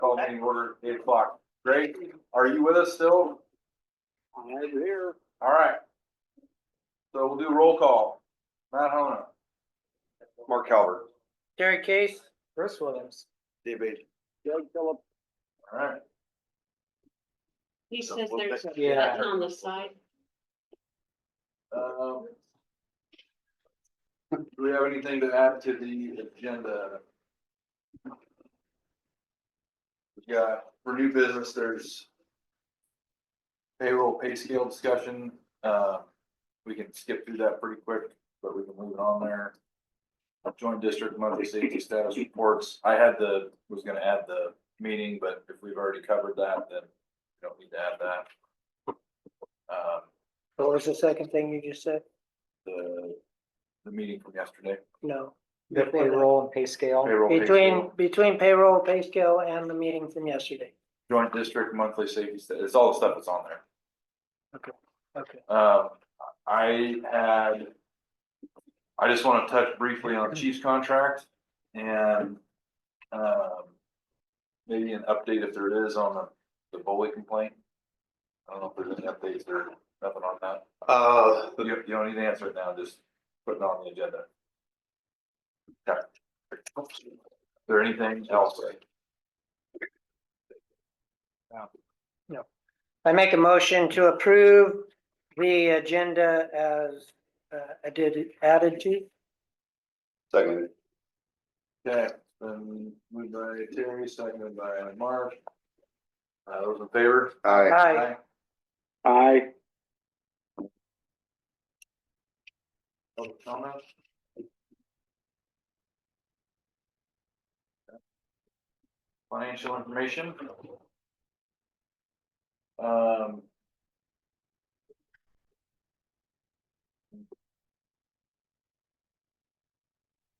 Call meeting order 8 o'clock. Great. Are you with us still? I'm here. All right. So we'll do roll call. Matt Hona. Mark Calvert. Terry Case, Bruce Williams. Dave Beatty. Doug Phillips. All right. He says there's a Yeah. button on the side. Do we have anything to add to the agenda? We got, for new business, there's payroll pay scale discussion. We can skip through that pretty quick, but we can move it on there. Joint district monthly safety status reports. Was gonna add the meeting, but if we've already covered that, then we don't need to add that. What was the second thing you just said? The meeting from yesterday. No. The payroll and pay scale. Payroll pay scale. Between payroll, pay scale and the meeting from yesterday. Joint district monthly safety status. It's all the stuff that's on there. Okay. I just want to touch briefly on Chief's contract and, maybe an update if there is on the bully complaint. I don't know if there's any updates or nothing on that. You don't need to answer it now, just put it on the agenda. Okay. Is there anything else? No. I make a motion to approve the agenda as added to. Second. Okay, moved by Terry, seconded by Mark. Those in favor? Aye. Aye. Public comment? Financial information.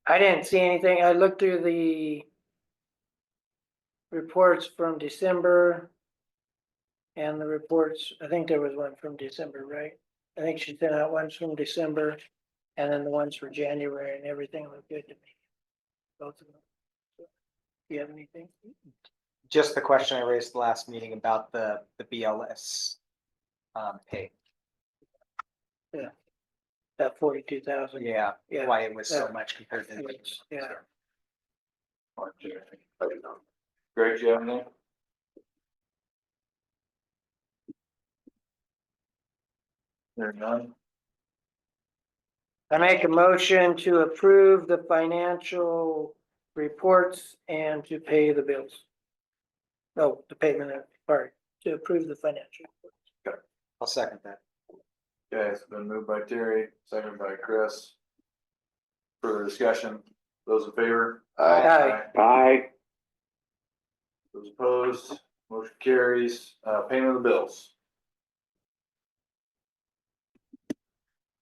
I didn't see anything. I looked through the reports from December. And the reports, I think there was one from December, right? I think she sent out ones from December and then the ones for January and everything looked good to me. Both of them. Do you have anything? Just the question I raised the last meeting about the BLS pay. That 42,000. Yeah, Yeah. why it was so Yeah. much compared to. Yeah. Greg, do you have anything? There none. I make a motion to approve the financial reports and to pay the bills. No, the payment, part, to approve the financial. I'll second that. Okay, it's been moved by Terry, seconded by Chris. Further discussion, those in favor? Aye. Aye. Those opposed, motion carries. Payment of the bills.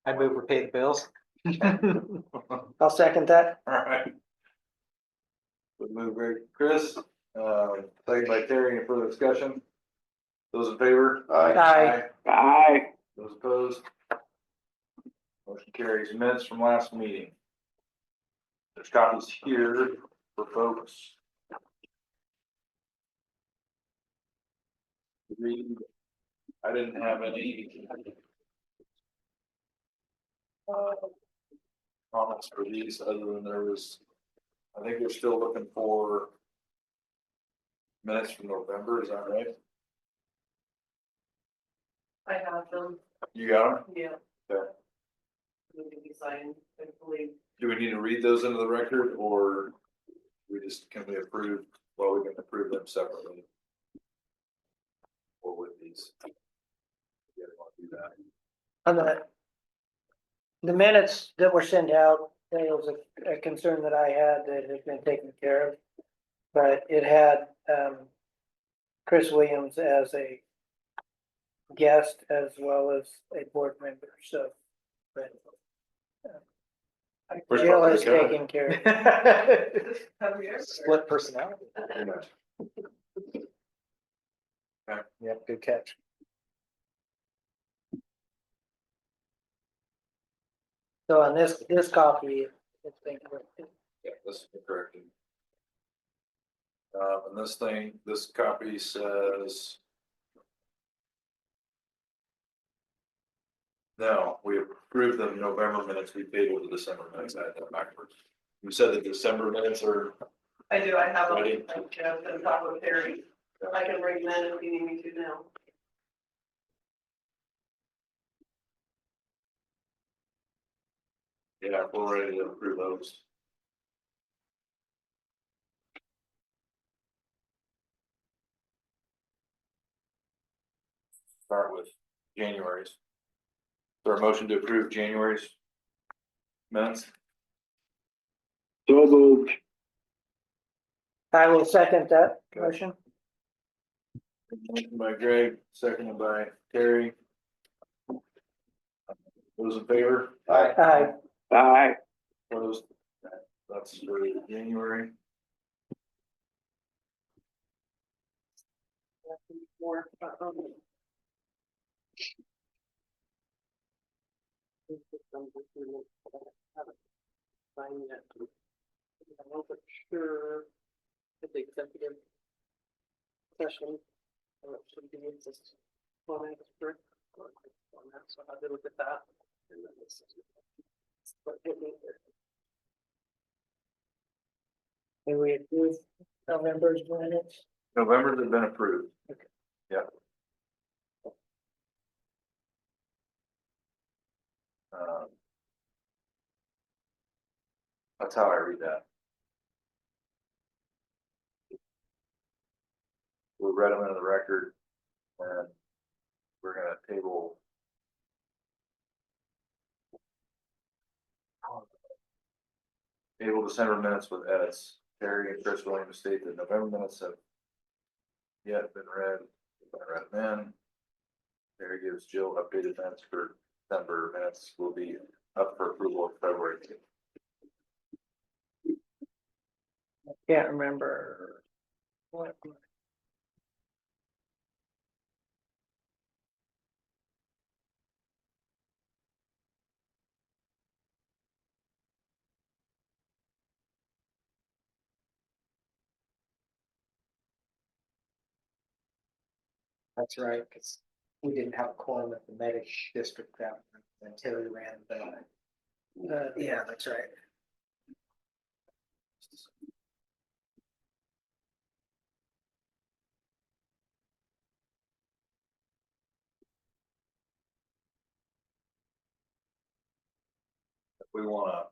I move we pay the bills. I'll second that. All right. We'll move by Chris, seconded by Terry. Any further discussion? Those in favor? Aye. Aye. Those opposed? Motion carries. Minutes from last meeting. There's copies here for folks. Read. I didn't have any comments for these, other than I think we're still looking for minutes from November, is that right? I have them, You got them? yeah. Okay. Need to be signed, I believe. Do we need to read those into the record, or can we approve, well, we can approve them separately? Or with these? You guys want to do that? On the minutes that were sent out, there was a concern that I had that had been taken care of. But it had Chris Williams as a guest as well as a board member, so. But Jill is taking care of it. Split personality. Yep, good catch. So on this copy, it's been corrected. Yeah, this is correct. And this copy says. No, we approved the November minutes, we tabled the December minutes, I had that backwards. You said the December minutes are, I do, I have them, Ready? I've been talking with Terry, I can bring them in if you need me to now. yeah, we're ready to approve those. Start with January's. Is there a motion to approve January's minutes? So moved. I will second that motion. Motion by Greg, seconded by Terry. Those in favor? Aye. Aye. Opposed? That's for January. More, Sign yet. I wasn't sure if the executive session, or it should be just one extra. So I did look at that. And then this is what hit me there. Can we approve November's minutes? November's have been approved. Okay. Yeah. That's how I read that. We read them into the record and we're gonna table. Table December minutes with edits. Terry and Chris Williams state that November minutes have yet been read, then. Terry gives Jill updated minutes for December minutes will be up for approval in February. Can't remember. What? That's right, because we didn't have a quorum at the medic district that, and Terry ran the. Yeah, that's right. If we wanna,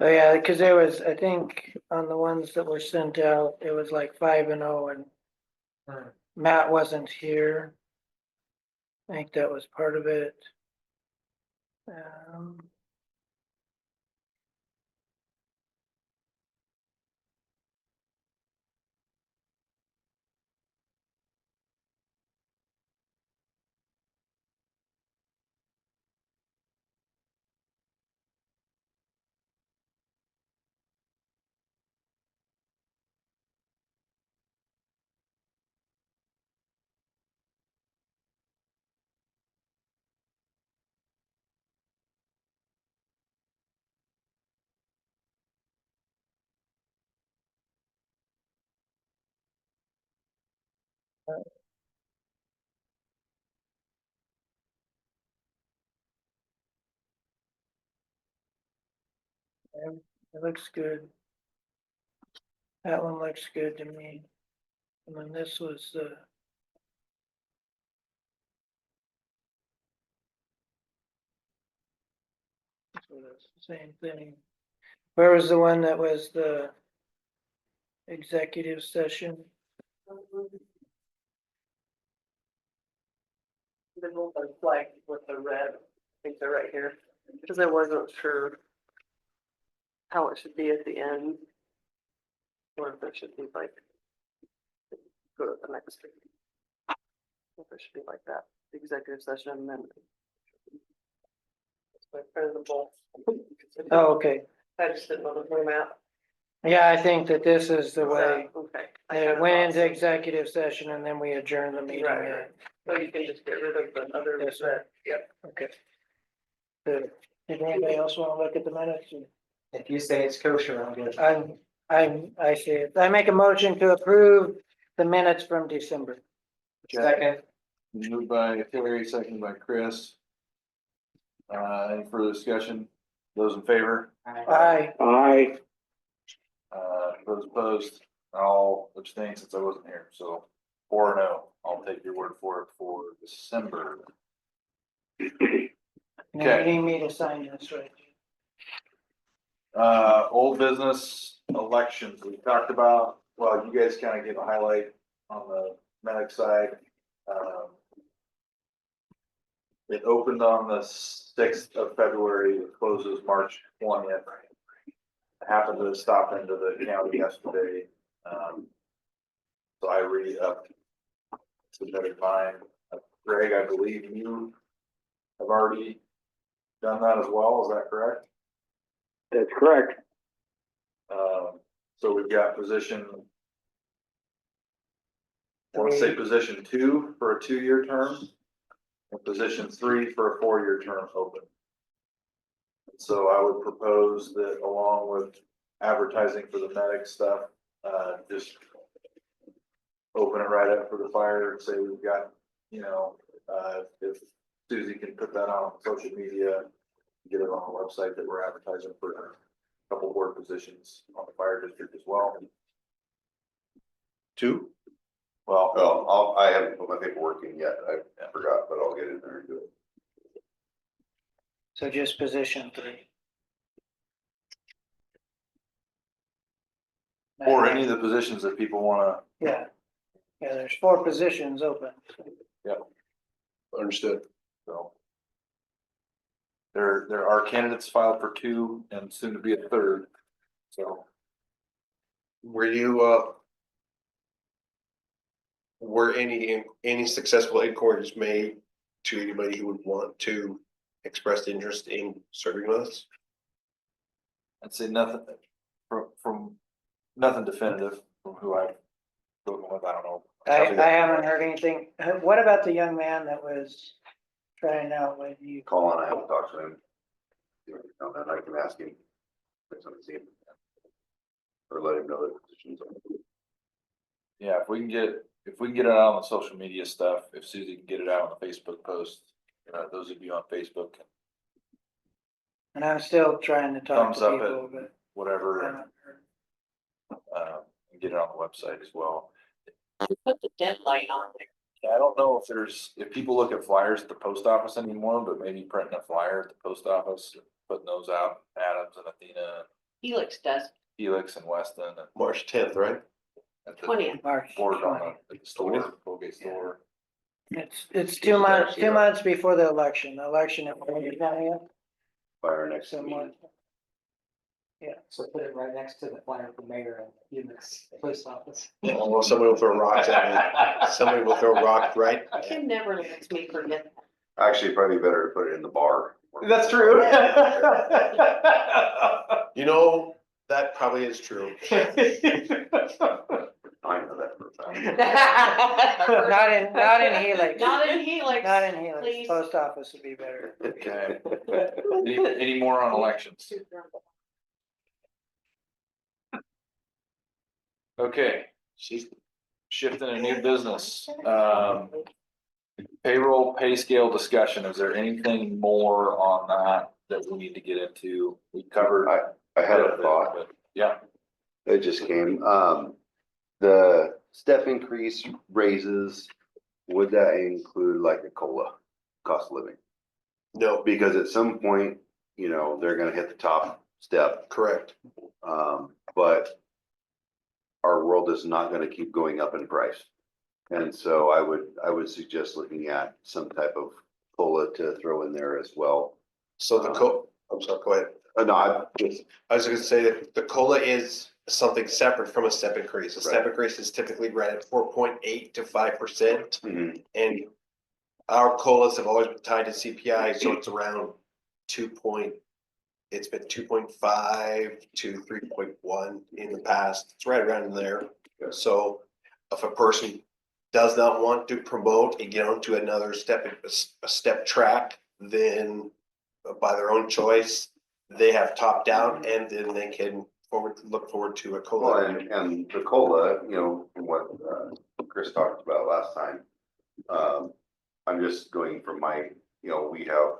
Oh, yeah, because there was, I think, on the ones that were sent out, it was like 5-0 and Matt wasn't here. I think that was part of it. Um, it looks good. That one looks good to me. And then this was the. So that's the same thing. Where was the one that was the executive session? The both are flagged with the red, I think they're right here, because I wasn't sure how it should be at the end. Or if it should be like, go to the next. If it should be like that, the executive session, and then. It's my friend the both. Oh, okay. I just didn't know the format. Yeah, I think that this is the way. Okay. It went into executive session and then we adjourned the meeting. Right, right. So you can just get rid of the other. Yes, sir. Yep. Okay. Good. Did anybody else want to look at the minutes? If you say it's kosher, I'm good. I see it. I make a motion to approve the minutes from December. Second. Moved by Terry, seconded by Chris. Any further discussion? Those in favor? Aye. Aye. Those opposed, I'll abstain since I wasn't here, so 4-0. I'll take your word for it for December. Now you need me to sign this, right? Old business elections, we talked about, well, you guys kind of gave a highlight on the medic side. It opened on the 6th of February, it closes March 20th. I happened to stop into the county yesterday. So I re-upped to better time. Greg, I believe you have already done that as well, is that correct? That's correct. So we've got position. I want to say position 2 for a 2-year term. And position 3 for a 4-year term open. So I would propose that along with advertising for the medic stuff, just open it right up for the fire and say we've got, if Susie can put that on social media, get it on the website that we're advertising for a couple board positions on the fire district as well. 2? Well, Well, I haven't put my paperwork in yet. I forgot, but I'll get in there and do it. So just position 3. or any of the positions that people wanna, Yeah. Yeah, there's 4 positions open. Understood. so. There are candidates filed for 2 and soon to be a 3rd, so. Were you, were any successful inquiries made to anybody who would want to express interest in serving with us? I'd say nothing from nothing definitive from who I've spoken with, I don't know. I haven't heard anything. What about the young man that was trying out with you? Colin, I haven't talked to him. And I can ask him. If somebody's in. Or let him know the positions. Yeah, if we can get it out on the social media stuff, if Susie can get it out on the Facebook post, those of you on Facebook, And I'm still trying to talk thumbs to up people, it, but I whatever, haven't heard. and get it on the website as well. Put the deadline on there. Yeah, I don't know if people look at flyers at the post office anymore, but maybe printing a flyer at the post office, putting those out, Adams and Athena, Helix does, Felix and Weston and March 10th, right? at the 20th. March board on 20. the store, Colgate store. It's 2 months, 2 months before the election. The election at County, Fire next to someone. me. So put it right next to the flyer for mayor and Unix post office. Well, somebody will throw rocks at me. Somebody will throw rocks, right? Kim never lets me forget that. Actually, probably better to put it in the bar. That's true. You know, that probably is true. I know that for a fact. Not in Helix. Not in Helix. Not in Helix. Please. Post office would be better. Okay. Any more on elections? Okay, shifting to new business. Payroll pay scale discussion. Is there anything more on that we need to get into? We covered. I had a thought. but yeah, It just came, the step increase raises, would that include like a COLA, cost of living? No, Because at some point, they're gonna hit the top step, correct. but our world is not gonna keep going up in price. And so I would suggest looking at some type of COLA to throw in there as well. So I'm sorry, go ahead. No, I was gonna say that the COLA is something separate from a step increase. A step increase is typically right at 4.8 to 5%. mhm. And our COLAs have always been tied to CPI, so it's around it's been 2.5 to 3.1 in the past. It's right around in there. So if a person does not want to promote and get onto another a step track, then by their own choice, they have top down and then they can look forward to a Well, COLA. and the COLA, you know, from what Chris talked about last time. I'm just going from my, you know, we have,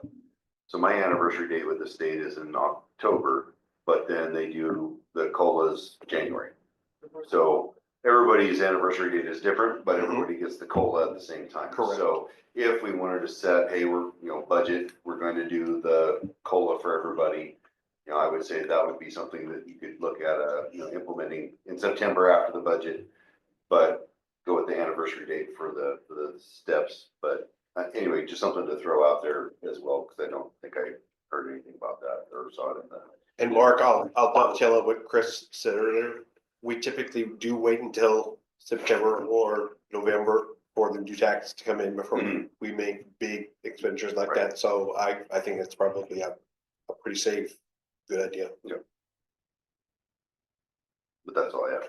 so my anniversary date with the state is in October, but then they do the COLAs January. So everybody's anniversary date is different, but everybody gets the COLA at the same time. Correct. So if we wanted to set, hey, we're, you know, budget, we're going to do the COLA for everybody. You know, I would say that would be something that you could look at, you know, implementing in September after the budget. But go with the anniversary date for the steps. But anyway, just something to throw out there as well, because I don't think I heard anything about that or saw it in the. And Mark, I'll tell you what Chris said earlier. We typically do wait until September or November for the new tax to come in before we make big expenditures like that. So I think it's probably a pretty safe, good idea. But that's all I have.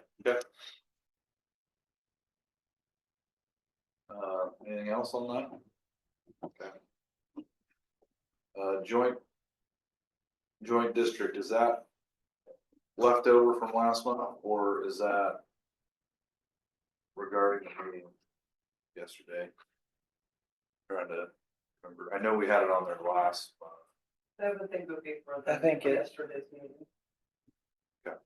Anything else on that? Okay. Joint district, is that left over from last month, or is that regarding the meeting yesterday? Trying to remember, I know we had it on there last month. I would think it would be for I think it- yesterday's meeting. Uh,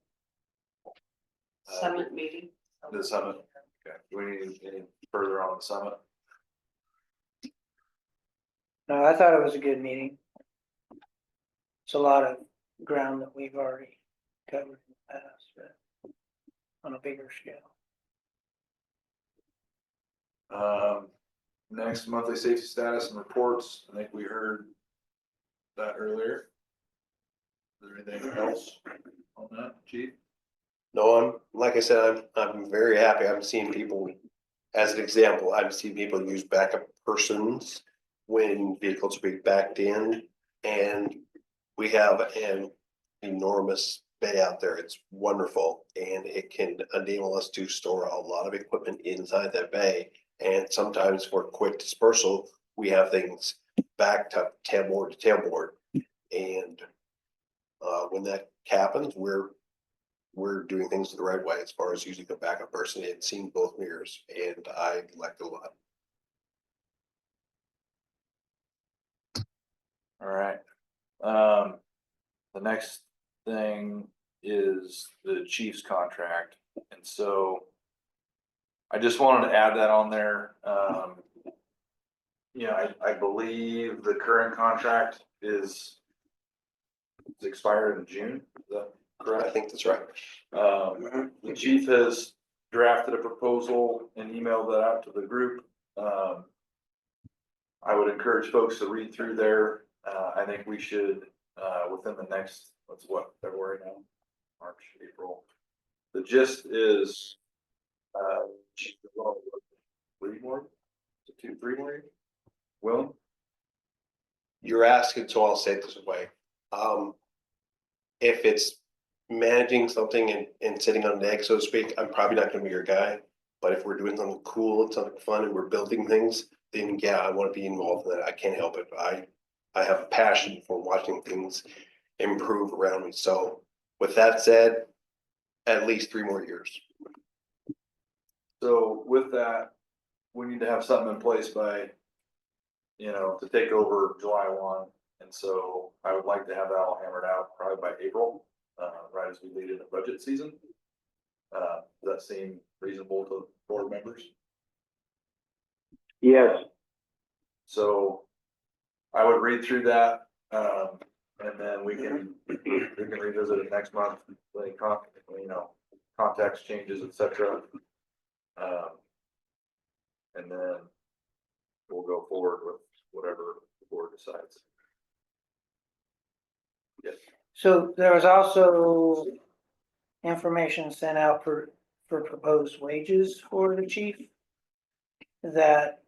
Summit meeting. The summit, okay, do we need any further on the summit? No, I thought it was a good meeting. It's a lot of ground that we've already covered in the past, but on a bigger scale. Next, monthly safety status and reports, I think we heard that earlier. Is there anything else on that, chief? No, like I said, I'm very happy. I'm seeing people, as an example, I'm seeing people use backup persons when vehicles are being backed in. And we have an enormous bay out there. It's wonderful. And it can enable us to store a lot of equipment inside that bay. And sometimes for quick dispersal, we have things backed up tailboard to tailboard. And when that happens, we're doing things the right way as far as using a backup person and seeing both mirrors, and I liked it a lot. All right. The next thing is the chief's contract, and so I just wanted to add that on there. Yeah, I believe the current contract is expired in June, is that correct? I think that's right. The chief has drafted a proposal and emailed that out to the group. I would encourage folks to read through there. I think we should, within the next, February now, March, April. The gist is, 3 more, 3 more, Will? You're asking, so I'll say it this way. If it's managing something and sitting on an egg, so to speak, I'm probably not gonna be your guy. But if we're doing something cool, something fun, and we're building things, then yeah, I wanna be involved in that. I can't help it. I have a passion for watching things improve around me. So with that said, at least 3 more years. So with that, we need to have something in place by, to take over July 1. And so I would like to have that all hammered out probably by April, right as we lead into budget season. Does that seem reasonable to board members? Yes, So I would read through that, and then we can revisit it next month, like, context changes, et cetera. And then we'll go forward with whatever the board decides. Yes. So there was also information sent out for proposed wages for the chief. That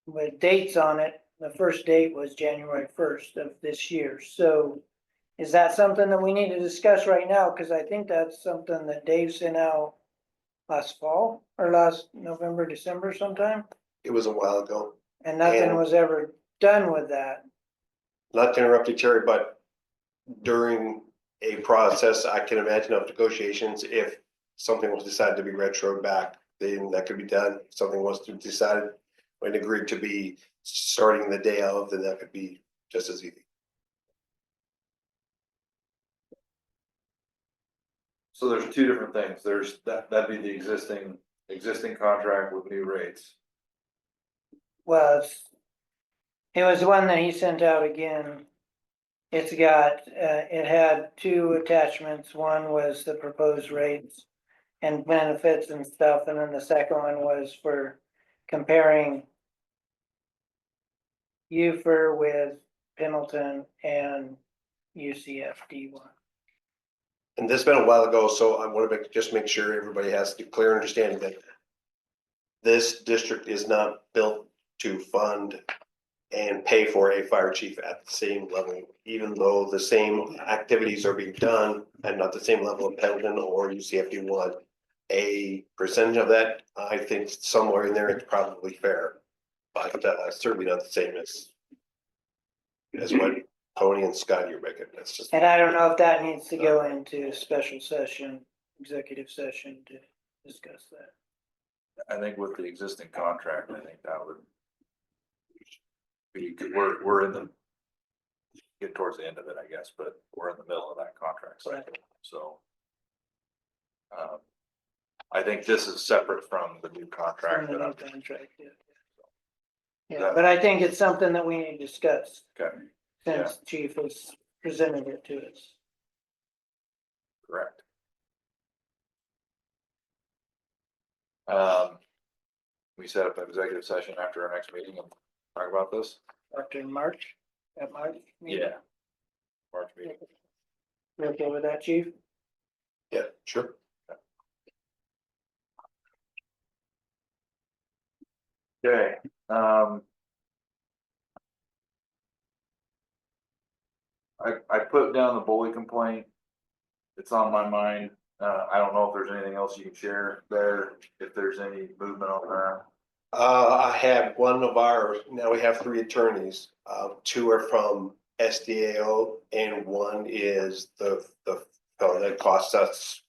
with dates on it, the first date was January 1st of this year. So is that something that we need to discuss right now? Cause I think that's something that Dave sent out last fall or last November, December sometime. It was a while ago. And nothing And- was ever done with that. Not to interrupt you, Terry, but during a process, I can imagine, of negotiations. If something was decided to be retroed back, then that could be done. If something was to decided and agreed to be starting the day of, then that could be just as easy. So there's two different things. There's that'd be the existing contract with new rates. Well, it was the one that he sent out again. It's got, it had two attachments. One was the proposed rates and benefits and stuff, and then the second one was for comparing EUFR with Pendleton and UCFD one. And this has been a while ago, so I want to just make sure everybody has a clear understanding that this district is not built to fund and pay for a fire chief at the same level, even though the same activities are being done and not the same level of Pendleton or UCFD one. A percentage of that, I think somewhere in there, it's probably fair, but certainly not the same as what Tony and Scott you're making. That's just. And I don't know if that needs to go into special session, executive session to discuss that. I think with the existing contract, I think that would be, cause we're in the, get towards the end of it, I guess, but we're in the middle of that contract cycle, so. I think this is separate from the new contract that I'm. Contract, yeah. Yeah, but I think it's something that we need to discuss Okay, since Chief has presented it to us. correct. We set up an executive session after our next meeting and talk about this? After March, at March. meeting? Yeah. March meeting. You okay with that, Chief? Yeah, sure. Okay, I put down the bully complaint. It's on my mind. I don't know if there's anything else you can share there, if there's any movement on that. I have one of our, now we have 3 attorneys, 2 are from SDAO and one is the fellow that costs us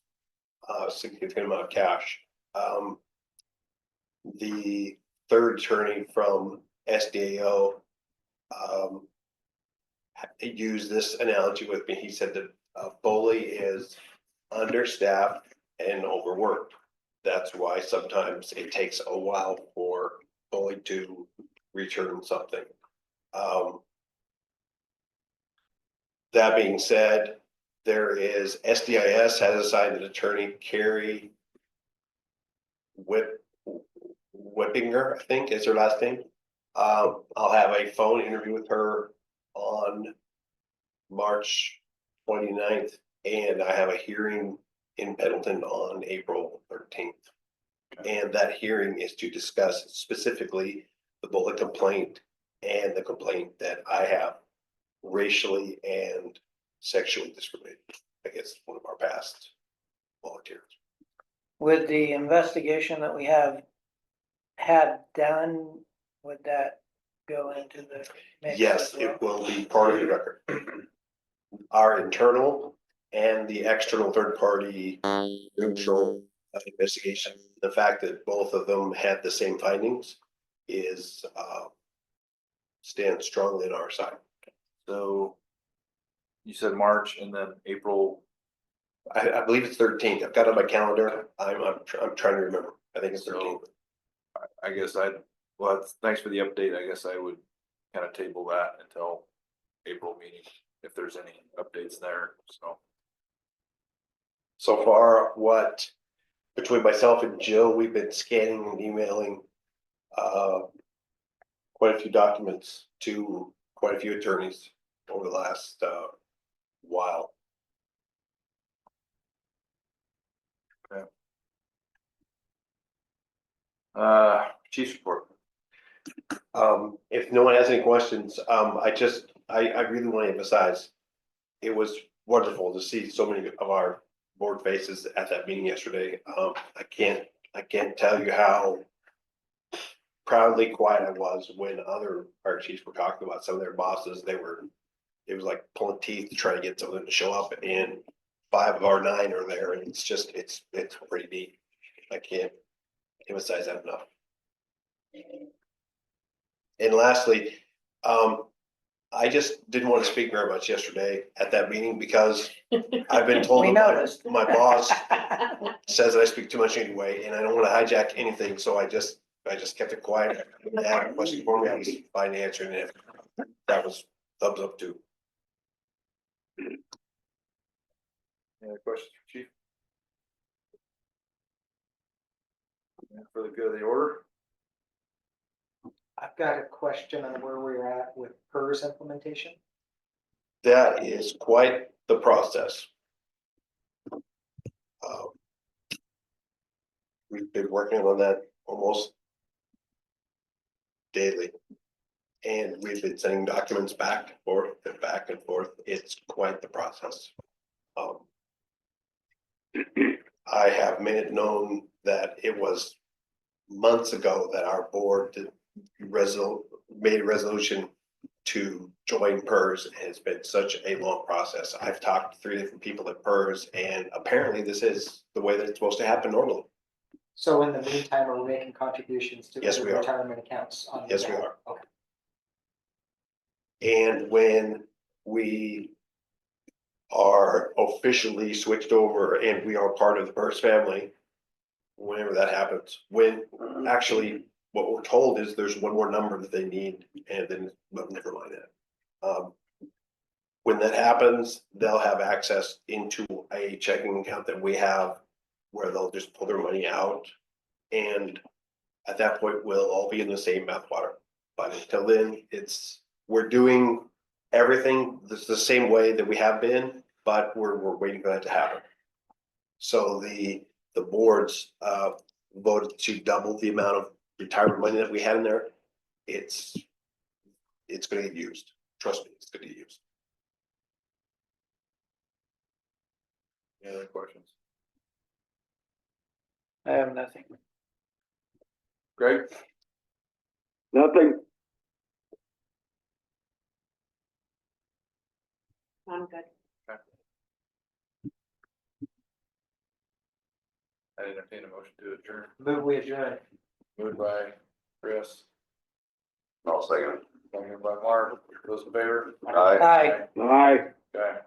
a significant amount of cash. The 3rd attorney from SDAO used this analogy with me. He said that Foley is understaffed and overworked. That's why sometimes it takes a while for Foley to return something. That being said, there is SDIS has assigned an attorney, Carrie Whippinger, I think is her last name. I'll have a phone interview with her on March 29th, and I have a hearing in Pendleton on April 13th. And that hearing is to discuss specifically the bullet complaint and the complaint that I have racially and sexually discriminated against one of our past volunteers. With the investigation that we have had done, would that go into the mix Yes, as well? it will be part of the record. Our internal and the external third party neutral investigation, the fact that both of them had the same findings is stands strongly on our side. So you said March and then April. I believe it's 13th. I've got it on my calendar. I'm trying to remember. I think it's 13th. I guess well, thanks for the update. I guess I would kind of table that until April meeting, if there's any updates there, so. So far, what between myself and Jill, we've been scanning and emailing quite a few documents to quite a few attorneys over the last while. Chief's report. If no one has any questions, I really want to emphasize, it was wonderful to see so many of our board faces at that meeting yesterday. I can't tell you how proudly quiet I was when other fire chiefs were talking about some of their bosses. They were it was like pulling teeth to try to get something to show up, and 5 of our 9 are there, and it's just, it's pretty neat. I can't emphasize that enough. And lastly, I just didn't want to speak very much yesterday at that meeting because I've been told We that noticed. my boss says that I speak too much anyway, and I don't want to hijack anything, so I just kept it quiet. If they had a question for me, I was fine answering it. That was thumbs up too. Any other questions for Chief? And for the good of the order, I've got a question on where we're at with PERS implementation. That is quite the process. We've been working on that almost daily. And we've been sending documents back and forth and back and forth. It's quite the process. I have made it known that it was months ago that our board made a resolution to join PERS, and it's been such a long process. I've talked to 3 different people at PERS, and apparently this is the way that it's supposed to happen normally. So in the meantime, are we making contributions to Yes, other we are. retirement accounts? On Yes, your we behalf? are. Okay. And when we are officially switched over and we are part of the PERS family, whenever that happens, when actually what we're told is there's one more number that they need, and then, well, never mind that. When that happens, they'll have access into a checking account that we have where they'll just pull their money out. And at that point, we'll all be in the same mouthwater. But until then, we're doing everything the same way that we have been, but we're waiting for that to happen. So the boards voted to double the amount of retirement money that we had in there. It's gonna get used. Trust me, it's gonna get used. any other questions? I have nothing. Greg? Nothing. I'm good. I entertain a motion to adjourn. Move we adjourn. Moved by Chris, I'll second it. seconded by Mark. Those in favor? Aye. Aye. Aye. Okay.